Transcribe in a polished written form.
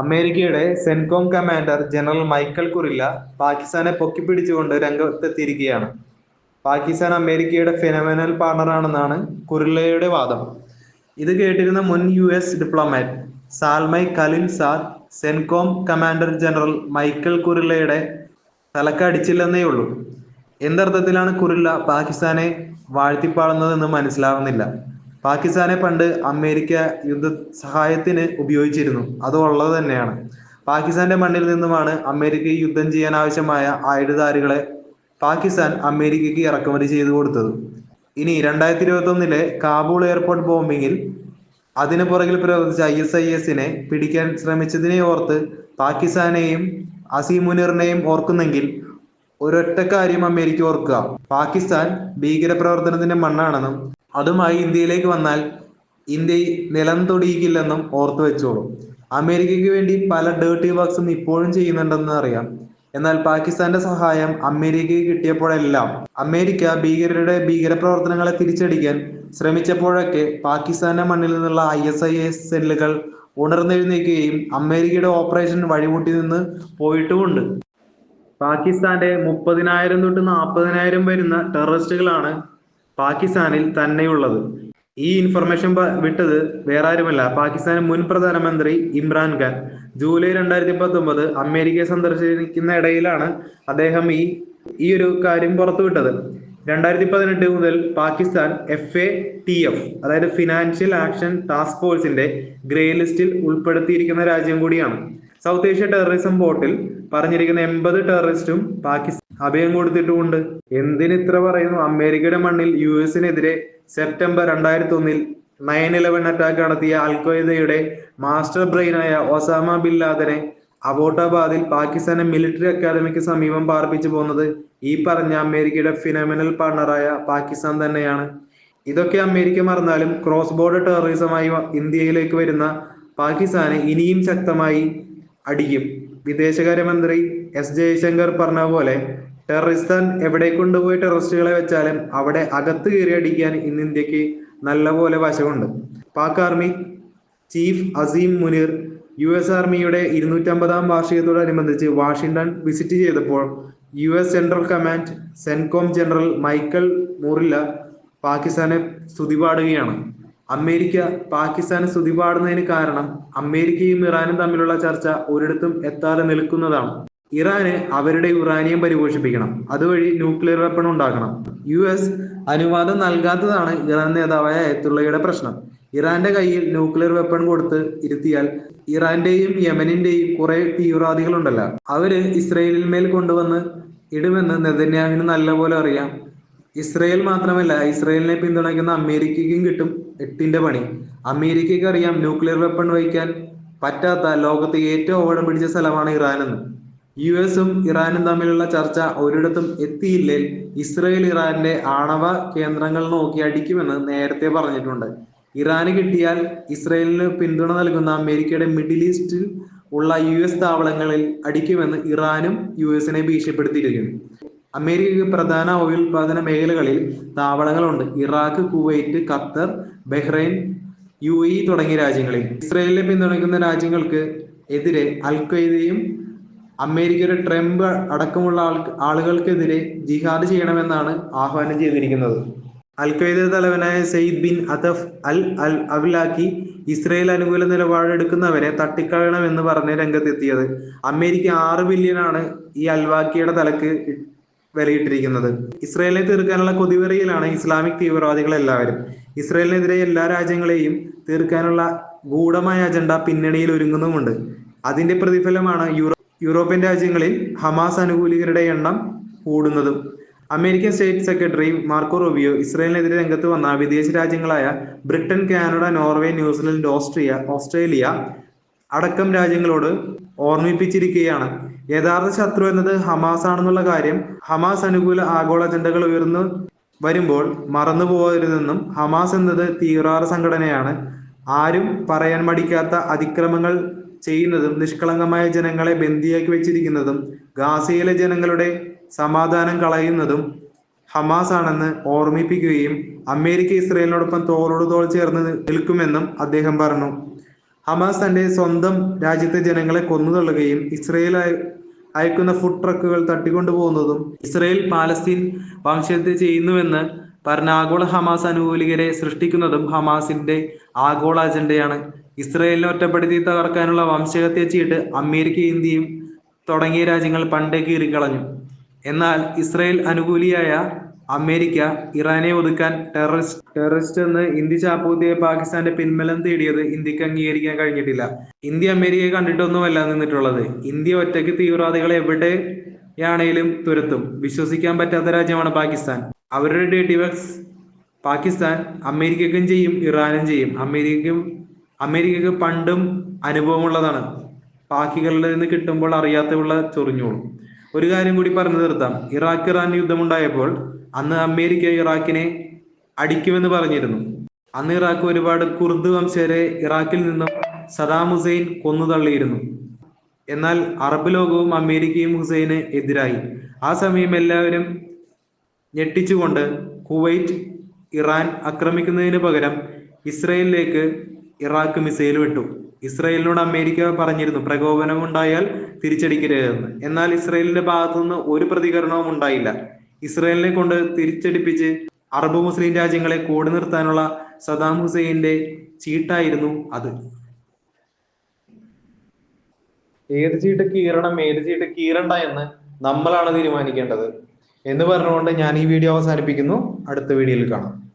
അമേരിക്കയുടെ CENTCOM commander general Michael Kurilla പാകിസ്ഥാനെ പൊക്കിപ്പിടിച്ചുകൊണ്ട് രംഗത്തെത്തിയിരിക്കുകയാണ്. പാകിസ്ഥാൻ അമേരിക്കയുടെ ഫിനോമിനൽ പാർട്ണറാണെന്നാണ് കുറില്ലയുടെ വാദം. ഇത് കേട്ടിരുന്ന മുൻ US diplomat Zalmay Khalilzad CENTCOM commander general Michael കുറില്ലയുടെ തലക്കടിച്ചില്ലെന്നേ ഉള്ളൂ. എന്തർത്ഥത്തിലാണ് കുറില്ല പാകിസ്ഥാനെ വാഴ്ത്തിപ്പാടുന്നതെന്ന് മനസ്സിലാവുന്നില്ല. പാകിസ്ഥാനെ പണ്ട് അമേരിക്ക യുദ്ധ സഹായത്തിന് ഉപയോഗിച്ചിരുന്നു, അത് ഉള്ളത് തന്നെയാണ്. പാകിസ്ഥാന്റെ മണ്ണിൽ നിന്നുമാണ് അമേരിക്കയ്ക്ക് യുദ്ധം ചെയ്യാൻ ആവശ്യമായ ആയുധധാരികളെ പാകിസ്ഥാൻ അമേരിക്കയ്ക്ക് ഇറക്കുമതി ചെയ്തു കൊടുത്തത്. ഇനി 2021 കാബൂൾ എയർപോർട്ട് ബോംബിങ്ങിൽ അതിനു പുറകിൽ പ്രവർത്തിച്ച ISIS-നെ പിടിക്കാൻ ശ്രമിച്ചതിനെ ഓർത്ത് പാകിസ്ഥാനെയും അസീം മുനീറിനെയും ഓർക്കുന്നെങ്കിൽ ഒരൊറ്റ കാര്യം അമേരിക്ക ഓർക്കുക: പാകിസ്ഥാൻ ഭീകരപ്രവർത്തനത്തിന്റെ മണ്ണാണെന്നും അതുമായി ഇന്ത്യയിലേക്ക് വന്നാൽ ഇന്ത്യ നിലം തൊടിയിക്കില്ലെന്നും ഓർത്തു വെച്ചോളൂ. അമേരിക്കയ്ക്ക് വേണ്ടി പല ഡേർട്ടി വർക്ക്സും ഇപ്പോഴും ചെയ്യുന്നുണ്ടെന്ന് അറിയാം. എന്നാൽ പാകിസ്ഥാന്റെ സഹായം അമേരിക്കയ്ക്ക് കിട്ടിയപ്പോഴെല്ലാം അമേരിക്ക ഭീകരപ്രവർത്തനങ്ങളെ തിരിച്ചടിക്കാൻ ശ്രമിച്ചപ്പോഴൊക്കെ പാകിസ്ഥാന്റെ മണ്ണിൽ നിന്നുള്ള ISIS സെല്ലുകൾ ഉണർന്നെഴുന്നേൽക്കുകയും അമേരിക്കയുടെ ഓപ്പറേഷൻ വഴിമുട്ടി നിന്ന് പോയിട്ടുമുണ്ട്. പാകിസ്ഥാന്റെ 30,000 തൊട്ട് 40,000 വരുന്ന ടെററിസ്റ്റുകളാണ് പാകിസ്ഥാനിൽ തന്നെയുള്ളത്. ഈ ഇൻഫർമേഷൻ വിട്ടത് വേറെ ആരുമല്ല, പാകിസ്ഥാൻ മുൻ പ്രധാനമന്ത്രി ഇമ്രാൻഖാൻ. ജൂലൈ 2019 അമേരിക്കയെ സന്ദർശിക്കുന്ന ഇടയിലാണ് അദ്ദേഹം ഈ ഒരു കാര്യം പുറത്തുവിട്ടത്. 2018 മുതൽ പാകിസ്ഥാൻ FATF അതായത് ഫിനാൻഷ്യൽ ആക്ഷൻ ടാസ്ക് ഫോഴ്സിന്റെ ഗ്രേ ലിസ്റ്റിൽ ഉൾപ്പെടുത്തിയിരിക്കുന്ന രാജ്യം കൂടിയാണ്. സൗത്ത് ഏഷ്യ ടെററിസം ബോട്ടിൽ പറഞ്ഞിരിക്കുന്ന 80 ടെററിസ്റ്റും പാകിസ്ഥാൻ അഭയം കൊടുത്തിട്ടുമുണ്ട്. എന്തിനിത്ര പറയുന്നു? അമേരിക്കയുടെ മണ്ണിൽ US-നെതിരെ സെപ്റ്റംബർ 2001 9/11 അറ്റാക്ക് നടത്തിയ അൽ-ഖ്വയ്ദയുടെ മാസ്റ്റർ ബ്രെയിനായ ഒസാമ ബിൻ ലാദനെ അബോട്ടാബാദിൽ പാകിസ്ഥാന്റെ മിലിറ്ററി അക്കാദമിക്ക് സമീപം പാർപ്പിച്ചു പോകുന്നത് ഈ പറഞ്ഞ അമേരിക്കയുടെ ഫിനോമിനൽ പാർട്ണറായ പാകിസ്ഥാൻ തന്നെയാണ്. ഇതൊക്കെ അമേരിക്ക മറന്നാലും ക്രോസ് ബോർഡർ ടെററിസമായി ഇന്ത്യയിലേക്ക് വരുന്ന പാകിസ്ഥാനെ ഇനിയും ശക്തമായി അടിക്കും. വിദേശകാര്യമന്ത്രി S ജയശങ്കർ പറഞ്ഞ പോലെ ടെററിസ്ഥാൻ എവിടെ കൊണ്ടുപോയി ടെററിസ്റ്റുകളെ വെച്ചാലും അവിടെ അകത്ത് കയറി അടിക്കാൻ ഇന്ന് ഇന്ത്യക്ക് നല്ലപോലെ വശമുണ്ട്. Pak army chief Asim Munir US ആർമിയുടെ 250-ാം വാർഷികത്തോടനുബന്ധിച്ച് വാഷിംഗ്ടൺ വിസിറ്റ് ചെയ്തപ്പോൾ US central command CENTCOM general Michael Kurilla പാകിസ്ഥാനെ സ്തുതിപാടുകയാണ്. അമേരിക്ക പാകിസ്ഥാനെ സ്തുതിപാടുന്നതിന് കാരണം അമേരിക്കയും ഇറാനും തമ്മിലുള്ള ചർച്ച ഒരിടത്തും എത്താതെ നിൽക്കുന്നതാണ്. ഇറാന് അവരുടെ യുറാനിയം പരിപോഷിപ്പിക്കണം, അതുവഴി ന്യൂക്ലിയർ വെപ്പൺ ഉണ്ടാക്കണം. US അനുവാദം നൽകാത്തതാണ് ഇറാൻ നേതാവായ അയത്തുള്ളയുടെ പ്രശ്നം. ഇറാന്റെ കയ്യിൽ ന്യൂക്ലിയർ വെപ്പൺ കൊടുത്ത് ഇരുത്തിയാൽ ഇറാന്റെയും യമനിന്റെയും കുറെ തീവ്രവാദികളുണ്ടല്ലോ, അവര് ഇസ്രയേലിന്മേൽ കൊണ്ടുവന്ന് ഇടുമെന്ന് നെതന്യാഹുവിന് നല്ലപോലെ അറിയാം. ഇസ്രയേൽ മാത്രമല്ല, ഇസ്രയേലിനെ പിന്തുണയ്ക്കുന്ന അമേരിക്കയ്ക്കും കിട്ടും 8ന്റെ പണി. അമേരിക്കയ്ക്ക് അറിയാം ന്യൂക്ലിയർ വെപ്പൺ വയ്ക്കാൻ പറ്റാത്ത ലോകത്ത് ഏറ്റവും ഓടം പിടിച്ച സ്ഥലമാണ് ഇറാനെന്ന്. US-ഉം ഇറാനും തമ്മിലുള്ള ചർച്ച ഒരിടത്തും എത്തിയില്ലേൽ ഇസ്രയേൽ ഇറാന്റെ ആണവ കേന്ദ്രങ്ങൾ നോക്കി അടിക്കുമെന്ന് നേരത്തെ പറഞ്ഞിട്ടുണ്ട്. ഇറാന് കിട്ടിയാൽ ഇസ്രയേലിന് പിന്തുണ നൽകുന്ന അമേരിക്കയുടെ മിഡിൽ ഈസ്റ്റിൽ ഉള്ള US താവളങ്ങളിൽ അടിക്കുമെന്ന് ഇറാനും US-നെ ഭീഷണിപ്പെടുത്തിയിരിക്കുന്നു. അമേരിക്കയ്ക്ക് പ്രധാന ഓയിൽ ഉത്പാദന മേഖലകളിൽ താവളങ്ങളുണ്ട്: Iraq, Kuwait, Qatar, Bahrain, UAE തുടങ്ങിയ രാജ്യങ്ങളിൽ. ഇസ്രയേലിനെ പിന്തുണയ്ക്കുന്ന രാജ്യങ്ങൾക്ക് എതിരെ അൽ-ഖ്വയ്ദയും അമേരിക്കയുടെ ട്രംപ് അടക്കമുള്ള ആളുകൾക്കെതിരെ ജിഹാദ് ചെയ്യണമെന്നാണ് ആഹ്വാനം ചെയ്തിരിക്കുന്നത്. അൽ-ഖ്വയ്ദ തലവനായ സെയ്ദ് ബിൻ അതഫ് അൽ അവ്ലാഖി ഇസ്രയേൽ അനുകൂല നിലപാടെടുക്കുന്നവരെ തട്ടിക്കളയണമെന്ന് പറഞ്ഞ് രംഗത്തെത്തിയത്. അമേരിക്ക 6 ബില്യനാണ് ഈ അൽവാക്കിയുടെ തലക്ക് വിലയിട്ടിരിക്കുന്നത്. ഇസ്രയേലിനെ തീർക്കാനുള്ള കൊതിവെറിയിലാണ് ഇസ്ലാമിക് തീവ്രവാദികൾ എല്ലാവരും. ഇസ്രയേലിനെതിരെ എല്ലാ രാജ്യങ്ങളെയും തീർക്കാനുള്ള ഗൂഢമായ അജണ്ട പിന്നണിയിൽ ഒരുങ്ങുന്നുമുണ്ട്. അതിന്റെ പ്രതിഫലമാണ് യൂറോപ്യൻ രാജ്യങ്ങളിൽ ഹമാസ് അനുകൂലികളുടെ എണ്ണം കൂടുന്നതും. American state secretary Marco Rubio ഇസ്രയേലിനെതിരെ രംഗത്ത് വന്ന വിദേശ രാജ്യങ്ങളായ Britain, Canada, Norway, New Zealand, Australia അടക്കം രാജ്യങ്ങളോട് ഓർമ്മിപ്പിച്ചിരിക്കുകയാണ് യഥാർത്ഥ ശത്രു എന്നത് ഹമാസ് ആണെന്നുള്ള കാര്യം. ഹമാസ് അനുകൂല ആഗോള അജണ്ടകൾ ഉയർന്നു വരുമ്പോൾ മറന്നു പോകരുതെന്നും ഹമാസ് എന്നത് തീവ്രവാദ സംഘടനയാണ്, ആരും പറയാൻ മടിക്കാത്ത അതിക്രമങ്ങൾ ചെയ്യുന്നതും നിഷ്കളങ്കമായ ജനങ്ങളെ ബന്ദിയാക്കി വെച്ചിരിക്കുന്നതും ഗാസയിലെ ജനങ്ങളുടെ സമാധാനം കളയുന്നതും ഹമാസ് ആണെന്ന് ഓർമ്മിപ്പിക്കുകയും അമേരിക്ക ഇസ്രയേലിനോടൊപ്പം തോളോട് തോൾ ചേർന്ന് നിൽക്കുമെന്നും അദ്ദേഹം പറഞ്ഞു. ഹമാസ് തന്റെ സ്വന്തം രാജ്യത്തെ ജനങ്ങളെ കൊന്നുതള്ളുകയും ഇസ്രയേൽ അയക്കുന്ന ഫുഡ് ട്രക്കുകൾ തട്ടിക്കൊണ്ടുപോകുന്നതും ഇസ്രയേൽ പാലസ്തീൻ വംശഹത്യ ചെയ്യുന്നുവെന്ന് പറഞ്ഞ ആഗോള ഹമാസ് അനുകൂലികരെ സൃഷ്ടിക്കുന്നതും ഹമാസിന്റെ ആഗോള അജണ്ടയാണ്. ഇസ്രയേലിനെ ഒറ്റപ്പെടുത്തി തകർക്കാനുള്ള വംശഹത്യ ചീട്ട് അമേരിക്കയും ഇന്ത്യയും തുടങ്ങിയ രാജ്യങ്ങൾ പണ്ടേ കീറിക്കളഞ്ഞു. എന്നാൽ ഇസ്രയേൽ അനുകൂലിയായ അമേരിക്ക ഇറാനെ ഒതുക്കാൻ ടെററിസ്റ്റ് എന്ന് ഇന്ത്യ ചാപ്പുകുത്തിയ പാകിസ്ഥാന്റെ പിൻബലം തേടിയത് ഇന്ത്യക്ക് അംഗീകരിക്കാൻ കഴിഞ്ഞിട്ടില്ല. ഇന്ത്യ അമേരിക്കയെ കണ്ടിട്ടൊന്നുമല്ല നിന്നിട്ടുള്ളത്. ഇന്ത്യ ഒറ്റയ്ക്ക് തീവ്രവാദികളെ എവിടെയാണേലും തുരത്തും. വിശ്വസിക്കാൻ പറ്റാത്ത രാജ്യമാണ് പാകിസ്ഥാൻ. അവരുടെ ഡേർട്ടി വർക്ക്സ് പാകിസ്ഥാൻ അമേരിക്കക്കും ചെയ്യും, ഇറാനും ചെയ്യും. അമേരിക്കക്ക് പണ്ടും അനുഭവമുള്ളതാണ്. പാക്കികളുടെ നിന്ന് കിട്ടുമ്പോൾ അറിയാത്തുള്ള ചൊറിഞ്ഞോളും. ഒരു കാര്യം കൂടി പറഞ്ഞു തീർത്താം. ഇറാൻ യുദ്ധമുണ്ടായപ്പോൾ അന്ന് അമേരിക്ക ഇറാഖിനെ അടിക്കുമെന്ന് പറഞ്ഞിരുന്നു. അന്ന് ഇറാഖ് ഒരുപാട് കുർദ് വംശജരെ ഇറാഖിൽ നിന്നും സദാം ഹുസൈൻ കൊന്നു തള്ളിയിരുന്നു. എന്നാൽ അറബ് ലോകവും അമേരിക്കയും ഹുസൈന് എതിരായി. ആ സമയം എല്ലാവരും ഞെട്ടിച്ചുകൊണ്ട് കുവൈറ്റ് ഇറാൻ ആക്രമിക്കുന്നതിന് പകരം ഇസ്രയേലിലേക്ക് ഇറാഖ് മിസൈൽ വിട്ടു. ഇസ്രയേലിനോട് അമേരിക്ക പറഞ്ഞിരുന്നു പ്രകോപനം ഉണ്ടായാൽ തിരിച്ചടിക്കരുതെന്ന്. എന്നാൽ ഇസ്രയേലിന്റെ ഭാഗത്തുനിന്ന് ഒരു പ്രതികരണവും ഉണ്ടായില്ല. ഇസ്രയേലിനെ കൊണ്ട് തിരിച്ചടിപ്പിച്ച് അറബ് മുസ്ലിം രാജ്യങ്ങളെ കൂടെ നിർത്താനുള്ള സദാം ഹുസൈന്റെ ചീട്ടായിരുന്നു അത്. ഏത് ചീട്ട് കീറണം, ഏത് ചീട്ട് കീറണ്ട എന്ന് നമ്മളാണ് തീരുമാനിക്കേണ്ടത് എന്ന് പറഞ്ഞുകൊണ്ട് ഞാൻ ഈ വീഡിയോ അവസാനിപ്പിക്കുന്നു. അടുത്ത വീഡിയോയിൽ കാണാം.